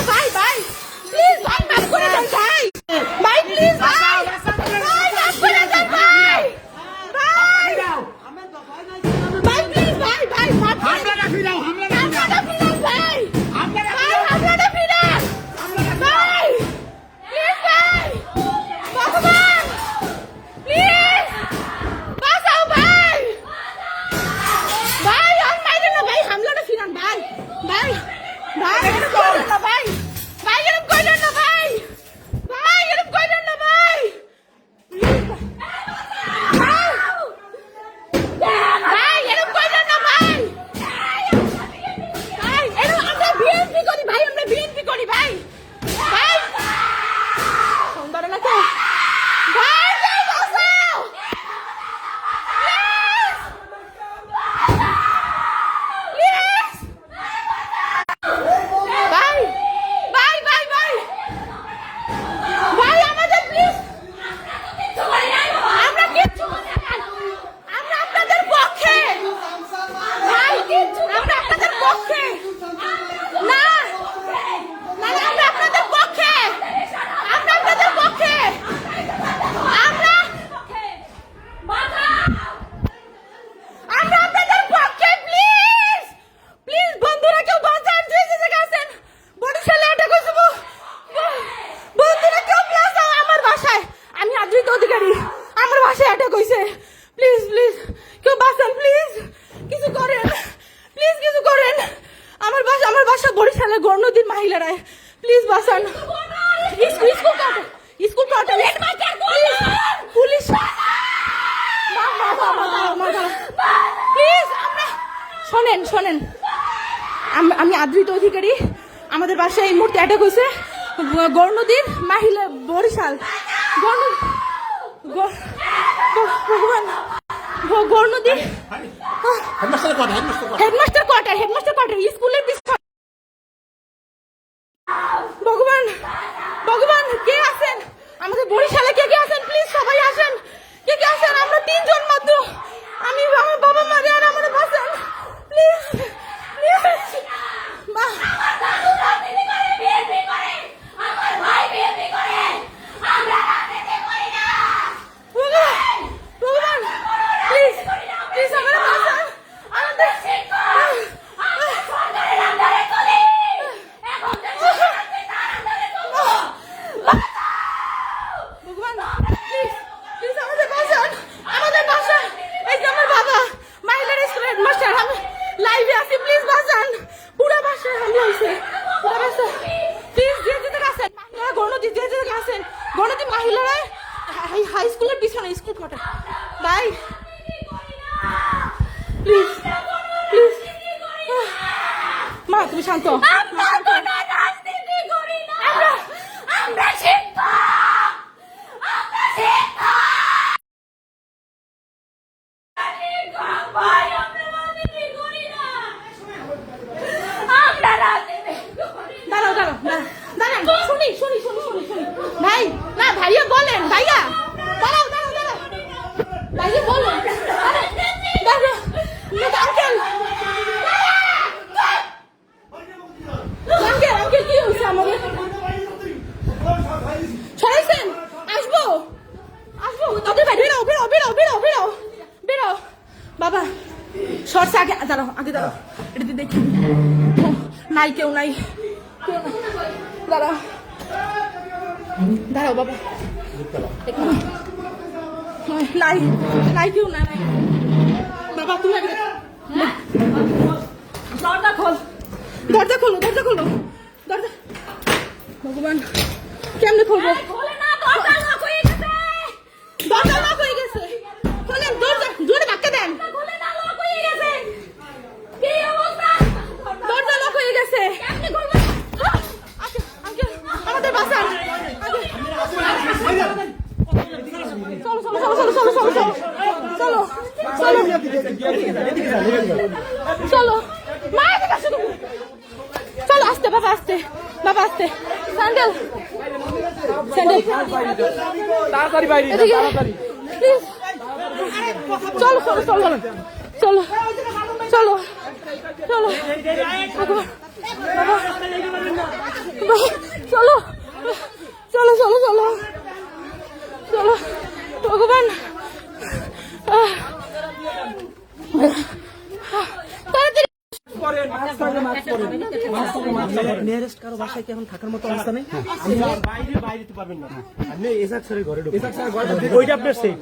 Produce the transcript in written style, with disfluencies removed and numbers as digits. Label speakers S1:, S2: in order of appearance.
S1: ভাই ভাই প্লিজ ভাই মাফ করে দেন ভাই ভাই প্লিজ ভাই ভাই মাফ করে দেন ভাই ভাই ভাই প্লিজ ভাই ভাই মাফ করে দেন হামলাটা ফিরান ভাই হামলাটা ফিরান ভাই প্লিজ ভাই ভগবান প্লিজ বাঁচাও ভাই ভাই আর মাইরেন না ভাই হামলাটা ফিরান ভাই ভাই ভাই এরকম কইলেন না ভাই ভাই এরকম কইলেন না ভাই ভাই এরকম কইলেন না ভাই ভাই এরকম কইলেন না ভাই ভাই এরকম আমরা বিএনপি করি ভাই আমরা বিএনপি করি ভাই ভাই সুন্দর না তো ভাই ভাই বাঁচাও প্লিজ ভাই ভাই ভাই ভাই ভাই আমাদের প্লিজ আমরা কিচ্ছু আমরা আপনাদের পক্ষে ভাই আমরা আপনাদের পক্ষে না না আমরা আপনাদের পক্ষে আমরা আপনাদের পক্ষে আমরা আমরা আপনাদের পক্ষে প্লিজ প্লিজ বন্ধুরা কেউ বাঁচান যে যে জায়গায় আছেন বরিশালে অ্যাটাক হয়েছে বন্ধুরা কেউ বাঁচাও আমার বাসায় আমি আদ্রিত অধিকারী আমার বাসায় অ্যাটাক হয়েছে প্লিজ প্লিজ কেউ বাঁচান প্লিজ কিছু করেন প্লিজ কিছু করেন আমার বাসা বরিশালে গণনদীর মহিলারা প্লিজ বাঁচান স্কুল কোয়ার্টার পুলিশ প্লিজ আমরা শোনেন শোনেন আমি আদ্রিত অধিকারী আমাদের বাসায় এই মুহূর্তে অ্যাটাক হয়েছে গণনদীর মহিলা বরিশাল ভগবান গণনদী হেডমাস্টার কোয়ার্টার স্কুলের পিছনে ভগবান ভগবান কে আছেন আমাদের বরিশালে কে কে আছেন প্লিজ সবাই আসেন কে কে আছেন আমরা 3 জন মাত্র আমি আমার বাবা মা আর আমার বাঁচান প্লিজ প্লিজ ভগবান প্লিজ প্লিজ আমার বাঁচান আমাদের ভগবান প্লিজ প্লিজ আমাদের বাঁচান আমাদের বাঁচান এই যে আমার বাবা মহিলার স্কুলের হেডমাস্টার আমি লাইভে আছি প্লিজ বাঁচান পুরা বাসায় হামলা হয়েছে পুরা বাসা প্লিজ যে যেতে আছেন মহিলারা গণনদী যে যেতে আছেন গণনদী মহিলারা হাই স্কুলের পিছনে স্কুল কোয়ার্টার ভাই প্লিজ প্লিজ মা তুমি শান্ত ভাই না ভাইয়া বলেন ভাইয়া দাঁড়াও ভাইয়া বলেন আঙ্কেল কি হয়েছে আমাদের সরাইছেন আসবো তোদের ভাই বেরো বাবা শর্টস আগে দাঁড়াও এটা দেখি নাই কেউ নাই দাঁড়াও বাবা নাই কেউ নাই বাবা তুমি দরজা খোলো ভগবান কেমনে খুলবো দরজা লক হয়ে গেছে খোলেন দরজা জোরে ধাক্কা দেন দরজা লক হয়ে গেছে আমাদের বাসা চলো আস্তে বাবা আস্তে স্যান্ডেল
S2: তাড়াতাড়ি বাইরে
S1: প্লিজ চলো চলো চলো চলো চলো চলো বাবা চলো চলো চলো চলো চলো ভগবান
S3: নিয়ারেস্ট কারো বাসায় কি এখন থাকার মতো অবস্থা নেই? বাইরে বাইরে তো পারবেন না, আপনি এসাক স্যারের ঘরে ঢুকুন। ওইটা আপনার সেফ।